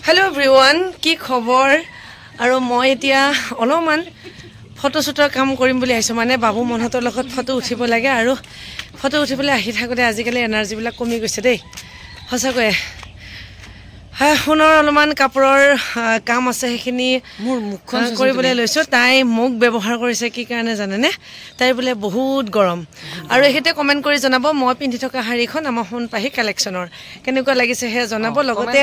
Hello everyone, কি খবৰ আৰু মই এতিয়া অলপমান ফটো শুটৰ কাম কৰিম বুলি আহিছো মানে বাবু মনহতৰ লগত ফটো উঠিব লাগে আৰু ফটো উঠিবলৈ আহি থাকোতে আজিকালি এনাৰ্জি বিলাক কমি গৈছে দেই হসাকৈ সোণৰ অলপমান কাপোৰৰ কাম আছে সেইখিনি মোৰ মুখখন কৰিবলৈ লৈছো তাই মুখ ব্যৱহাৰ কৰিছে কি কাৰণে জানেনে তাই বোলে বহুত গৰম আৰু এখেতে কমেন্ট কৰি জনাব মই পিন্ধি থকা শাৰীখন আমাৰ সোণপাহি কালেকচনৰ কেনেকুৱা লাগিছে হে জনাব লগতে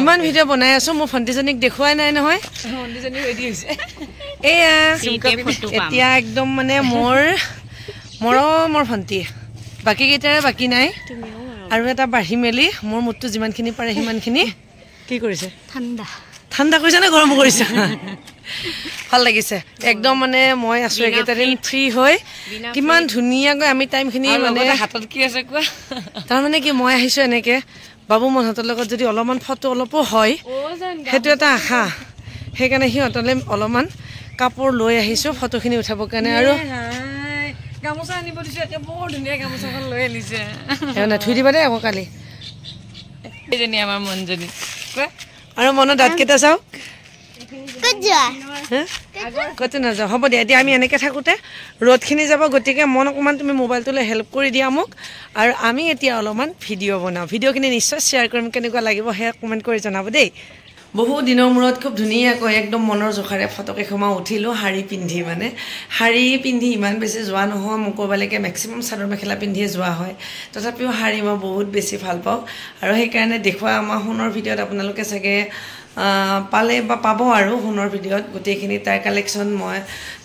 ইমান ভিডিও বনাই আছো মোৰ ফন্টিজনিক দেখুৱাই নাই নহয় ফন্টিজনি ৰেডি হৈছে এয়া এতিয়া একদম মানে মোৰ ফন্টি বাকি কেইটাৰে বাকি নাই আৰু এটা বাঢ়ি মেলি মোৰ মুটটো যিমানখিনি পাৰে সিমানখিনি কি কৰিছে ঠাণ্ডা কৰিছে না গৰম কৰিছে ভাল লাগিছে একদম মানে মই আছো একেটা দিন ফ্ৰী হৈ কিমান ধুনীয়াকৈ আমি টাইমখিনি মানে হাতত কি আছে কোৱা তাৰ মানে কি মই আহিছো এনেকে বাবু মনহতৰ লগত যদি অলপমান ফটো অলপো হয় হেতু এটা আশা সেইকাৰণে হিহঁতলে অলপমান কাপোৰ লৈ আহিছো ফটোখিনি উঠাবৰ কাৰণে আৰু গামোচা আনিব দিছে একে বৰ ধুনীয়া গামোচাখন লৈ আনিছে এনে থুই দিবা দে আকৌ কালি এজনী আমাৰ মনজনী আৰু মনৰ দাঁত কেইটা চাওক কত নাযাওঁ হ'ব দিয়া এতিয়া আমি এনেকৈ থাকোঁতে ৰ'দখিনি যাব গতিকে মন অকণমান তুমি মোবাইলটোলৈ হেল্প কৰি দিয়া মোক আৰু আমি এতিয়া অলপমান ভিডিঅ' বনাওঁ ভিডিঅ'খিনি নিশ্চয় শ্বেয়াৰ কৰিম কেনেকুৱা লাগিব সেয়া কমেণ্ট কৰি জনাব দেই বহু দিনৰ মূৰত খুব ধুনীয়াকৈ একদম মনৰ জোখাৰে ফটোকেইখনমান উঠিলোঁ শাৰী পিন্ধি মানে শাৰী পিন্ধি ইমান বেছি যোৱা নহয় মোক ক'ৰবালৈকে মেক্সিমাম চাদৰ মেখেলা পিন্ধিয়ে যোৱা হয় তথাপিও শাৰী মই বহুত বেছি ভাল পাওঁ আৰু সেইকাৰণে দেখুওৱা আমাৰ সোণৰ ভিডিঅ'ত আপোনালোকে চাগে পালে বা পাব আৰু সোণৰ ভিডিঅ'ত গোটেইখিনি তাইৰ কালেকশ্যন মই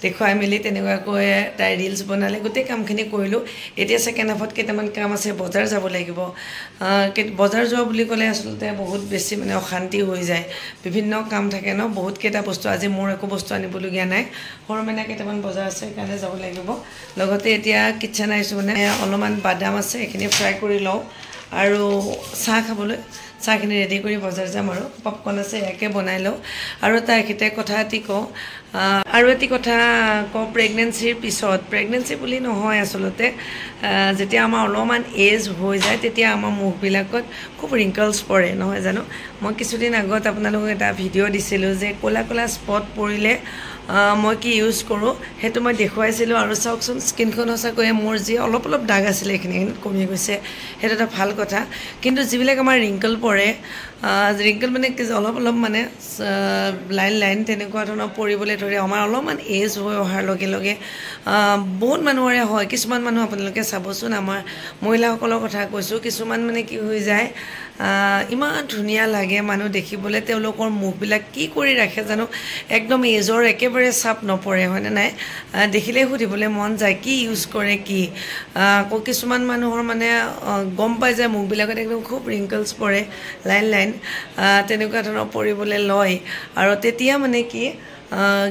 দেখুৱাই মেলি তেনেকুৱাকৈ তাই ৰিলছ বনালে গোটেই কামখিনি কৰিলোঁ এতিয়া ছেকেণ্ড হাফত কেইটামান কাম আছে বজাৰ যাব লাগিব বজাৰ যোৱা বুলি ক'লে আচলতে বহুত বেছি মানে অশান্তি হৈ যায় বিভিন্ন কাম থাকে ন বহুত কেইটা বস্তু আজি মোৰ একো বস্তু আনিবলগীয়া নাই সৰু মেনা কেইটামান বজাৰ আছে সেইকাৰণে যাব লাগিব লগতে এতিয়া কিটচেন আহিছোঁ মানে অলপমান বাদাম আছে এইখিনি ফ্ৰাই কৰি লওঁ আৰু চাহ খাবলৈ চাহখিনি ৰেডি কৰি বজাৰ যাম আৰু পপকৰ্ণ আছে ইয়াকে বনাই লওঁ আৰু তাৰ একেইটা কথা এটি কওঁ আৰু এটি কথা কওঁ প্ৰেগনেঞ্চিৰ পিছত প্ৰেগনেঞ্চি বুলি নহয় আচলতে যেতিয়া আমাৰ অলপমান এজ হৈ যায় তেতিয়া আমাৰ মুখবিলাকত খুব ৰিংকলছ পৰে নহয় জানো মই কিছুদিন আগত আপোনালোকক এটা ভিডিঅ' দিছিলোঁ যে ক'লা ক'লা স্পট পৰিলে মই কি ইউজ কৰোঁ সেইটো মই দেখুৱাইছিলোঁ আৰু চাওকচোন স্কিনখন সঁচাকৈ মোৰ যি অলপ অলপ দাগ আছিলে এইখিনি কমি গৈছে সেইটো এটা ভাল কথা কিন্তু যিবিলাক আমাৰ ৰিংকল পৰে ৰিংকল মানে কি অলপ অলপ মানে লাইন তেনেকুৱা ধৰণৰ পৰিবলৈ ধৰে আমাৰ অলপমান এজ হৈ অহাৰ লগে লগে বহুত মানুহৰে হয় কিছুমান মানুহ আপোনালোকে চাবচোন আমাৰ মহিলাসকলৰ কথা কৈছোঁ কিছুমান মানে কি হৈ যায় ইমান ধুনীয়া লাগে মানুহ দেখিবলৈ তেওঁলোকৰ মুখবিলাক কি কৰি ৰাখে জানো একদম এজৰ একেবাৰে চাপ নপৰে হয়নে নাই দেখিলে সুধিবলৈ মন যায় কি ইউজ কৰে কি আকৌ কিছুমান মানুহৰ মানে গম পাই যায় মুখবিলাকত একদম খুব ৰিংকলছ পৰে লাইন তেনেকুৱা ধৰণৰ পৰিবলৈ লয় আৰু তেতিয়া মানে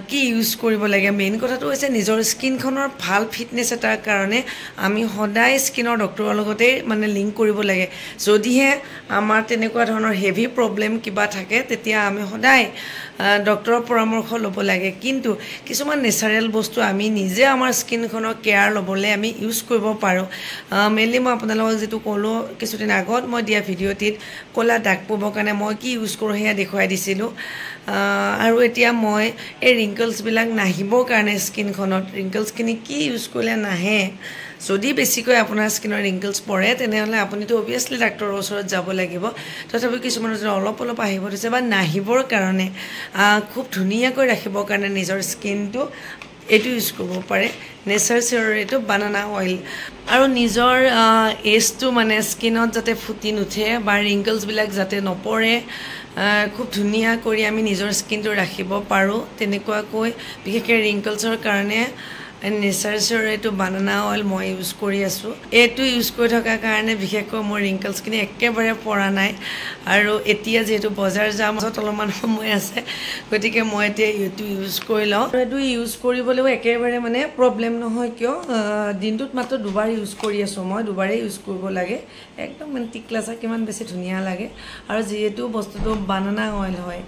কি ইউজ কৰিব লাগে মেইন কথাটো হৈছে নিজৰ স্কিনখনৰ ভাল ফিটনেছ এটাৰ কাৰণে আমি সদায় স্কিনৰ ডক্টৰৰ লগতে মানে লিংক কৰিব লাগে যদিহে আমাৰ তেনেকুৱা ধৰণৰ হেভি প্ৰব্লেম কিবা থাকে তেতিয়া আমি সদায় ডক্টৰৰ পৰামৰ্শ ল'ব লাগে কিন্তু কিছুমান নেচাৰেল বস্তু আমি নিজে আমাৰ স্কিনখনৰ কেয়াৰ ল'বলৈ আমি ইউজ কৰিব পাৰোঁ মেইনলি মই আপোনালোকক যিটো ক'লোঁ কিছুদিন আগত মই দিয়া ভিডিঅ'টিত ক'লা দাগ পাবৰ কাৰণে মই কি ইউজ কৰোঁ সেয়া দেখুৱাই দিছিলোঁ আৰু এতিয়া মই এই ৰিংকলছবিলাক নাহিবৰ কাৰণে স্কিনখনত ৰিংকলছখিনি কি ইউজ কৰিলে নাহে যদি বেছিকৈ আপোনাৰ স্কিনৰ ৰিংকলছ পৰে তেনেহ'লে আপুনিতো অভিয়াছলি ডাক্তৰৰ ওচৰত যাব লাগিব তথাপিও কিছুমানৰ যদি অলপ অলপ আহিব দিছে বা নাহিবৰ কাৰণে খুব ধুনীয়াকৈ ৰাখিবৰ কাৰণে নিজৰ স্কিনটো এইটো ইউজ কৰিব পাৰে নেচাৰ চিয়ৰ এইটো বানানা অইল আৰু নিজৰ এজটো মানে স্কিনত যাতে ফুটি নুঠে বা ৰিংকলছবিলাক যাতে নপৰে খুব ধুনীয়া কৰি আমি নিজৰ স্কিনটো ৰাখিব পাৰোঁ তেনেকুৱাকৈ বিশেষকৈ ৰিংকলছৰ কাৰণে নেচাৰ চিয়ৰ এইটো বানানা অইল মই ইউজ কৰি আছোঁ এইটো ইউজ কৰি থকাৰ কাৰণে বিশেষকৈ মোৰ ৰিংকলছখিনি একেবাৰে পৰা নাই আৰু এতিয়া যিহেতু বজাৰ যাম অলপমান সময় আছে গতিকে মই এতিয়া এইটো ইউজ কৰি লওঁ আৰু এইটো ইউজ কৰিবলৈও একেবাৰে মানে প্ৰব্লেম নহয় কিয় দিনটোত মাত্ৰ দুবাৰ ইউজ কৰি আছোঁ মই দুবাৰেই ইউজ কৰিব লাগে একদম মানে টিকলা চাহ কিমান বেছি ধুনীয়া লাগে আৰু যিহেতু বস্তুটো বানানা অইল হয়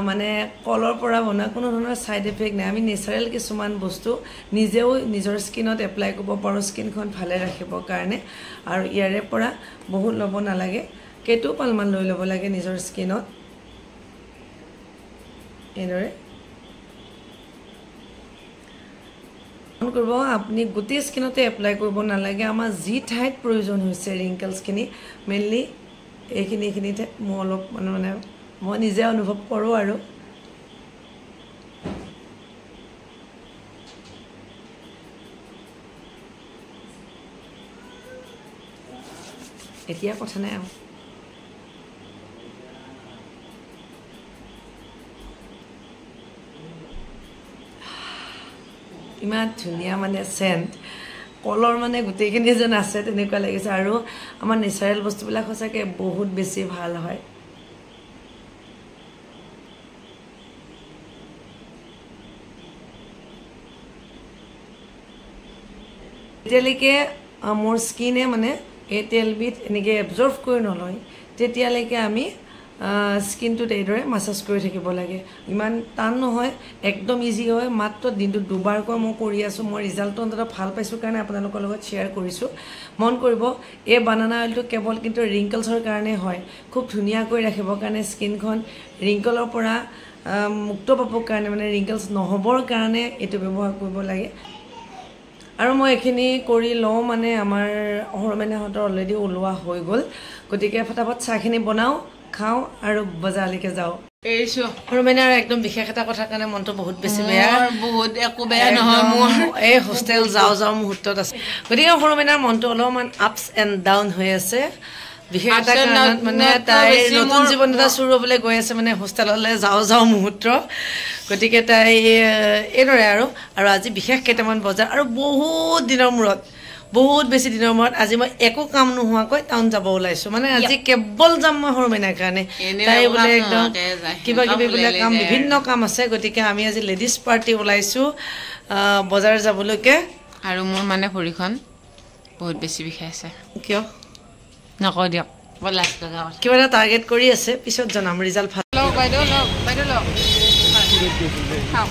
মানে কলৰ পৰা বনা কোনো ধৰণৰ সাইড ইফেক্ট নাই আমি নেচাৰেল কিছুমান বস্তু নিজেও নিজৰ স্কিনত এপ্লাই কৰিব পাৰোঁ স্কিনখন ভালে ৰাখিবৰ কাৰণে আৰু ইয়াৰে পৰা বহুত ল'ব নালাগে কেইটো পালমান লৈ ল'ব লাগে নিজৰ স্কিনত এইদৰে মন কৰিব আপুনি গোটেই স্কিনতে এপ্লাই কৰিব নালাগে আমাৰ যি ঠাইত প্ৰয়োজন হৈছে ৰিংকলছখিনি মেইনলি এইখিনিতে মই অলপ মানে মই নিজে অনুভৱ কৰোঁ আৰু এতিয়া কথা নাই আৰু ইমান ধুনীয়া মানে চেণ্ট কলৰ মানে গোটেইখিনি যেন আছে তেনেকুৱা লাগিছে আৰু আমাৰ নেচাৰেল বস্তুবিলাক সঁচাকৈ বহুত বেছি ভাল হয় যেতিয়ালৈকে মোৰ স্কিনে মানে এই তেলবিধ এনেকৈ এবজৰ্ভ কৰি নলয় তেতিয়ালৈকে আমি স্কিনটোত এইদৰে মাছাজ কৰি থাকিব লাগে ইমান টান নহয় একদম ইজি হয় মাত্ৰ দিনটোত দুবাৰকৈ মই কৰি আছোঁ মই ৰিজাল্টটো অন্ততঃ ভাল পাইছোঁ কাৰণে আপোনালোকৰ লগত শ্বেয়াৰ কৰিছোঁ মন কৰিব এই বানানা অইলটো কেৱল কিন্তু ৰিংকলছৰ কাৰণে হয় খুব ধুনীয়াকৈ ৰাখিবৰ কাৰণে স্কিনখন ৰিংকলৰ পৰা মুক্ত পাবৰ কাৰণে মানে ৰিংকলছ নহ'বৰ কাৰণে এইটো ব্যৱহাৰ কৰিব লাগে আৰু মই এইখিনি কৰি লওঁ মানে আমাৰ সৰুমেনাহঁতৰ অলৰেডি ওলোৱা হৈ গ'ল গতিকে ফটাফট চাহখিনি বনাওঁ খাওঁ আৰু বজাৰলৈকে যাওঁ এইছো সৰুমেনাৰ একদম বিশেষ এটা কথাৰ কাৰণে মনটো বহুত বেছি বেয়া বহুত একো বেয়া নহয় মোৰ এই হোষ্টেল যাওঁ মুহূৰ্তত আছে গতিকে সৰুমেনাৰ মনটো অলপমান আপছ এণ্ড ডাউন হৈ আছে বিশেষ এটা কাৰণত মানে তাই নতুন জীৱন এটা চুৰু হ'বলৈ গৈ আছে মানে হোষ্টেললৈ যাওঁ মুহূৰ্ত গতিকে তাই এইদৰে আৰু আজি বিশেষ কেইটামান বজাৰ আৰু বহুত দিনৰ মূৰত বহুত বেছি দিনৰ মূৰত আজি মই একো কাম নোহোৱাকৈ টাউন যাব ওলাইছোঁ মানে আজি কেৱল যাম মই সৰুমেনাৰ কাৰণে তাই বোলে একদম কিবা কিবি বোলে কাম বিভিন্ন কাম আছে গতিকে আমি আজি লেডিজ পাৰ্টি ওলাইছোঁ বজাৰ যাবলৈকে আৰু মোৰ মানে ভৰিখন বহুত বেছি বিষাইছে কিয় নকওঁ দিয়ক কিবা এটা টাৰ্গেট কৰি আছে পিছত জনাম ৰিজাল্ট ভাল বাইদেউ খাওক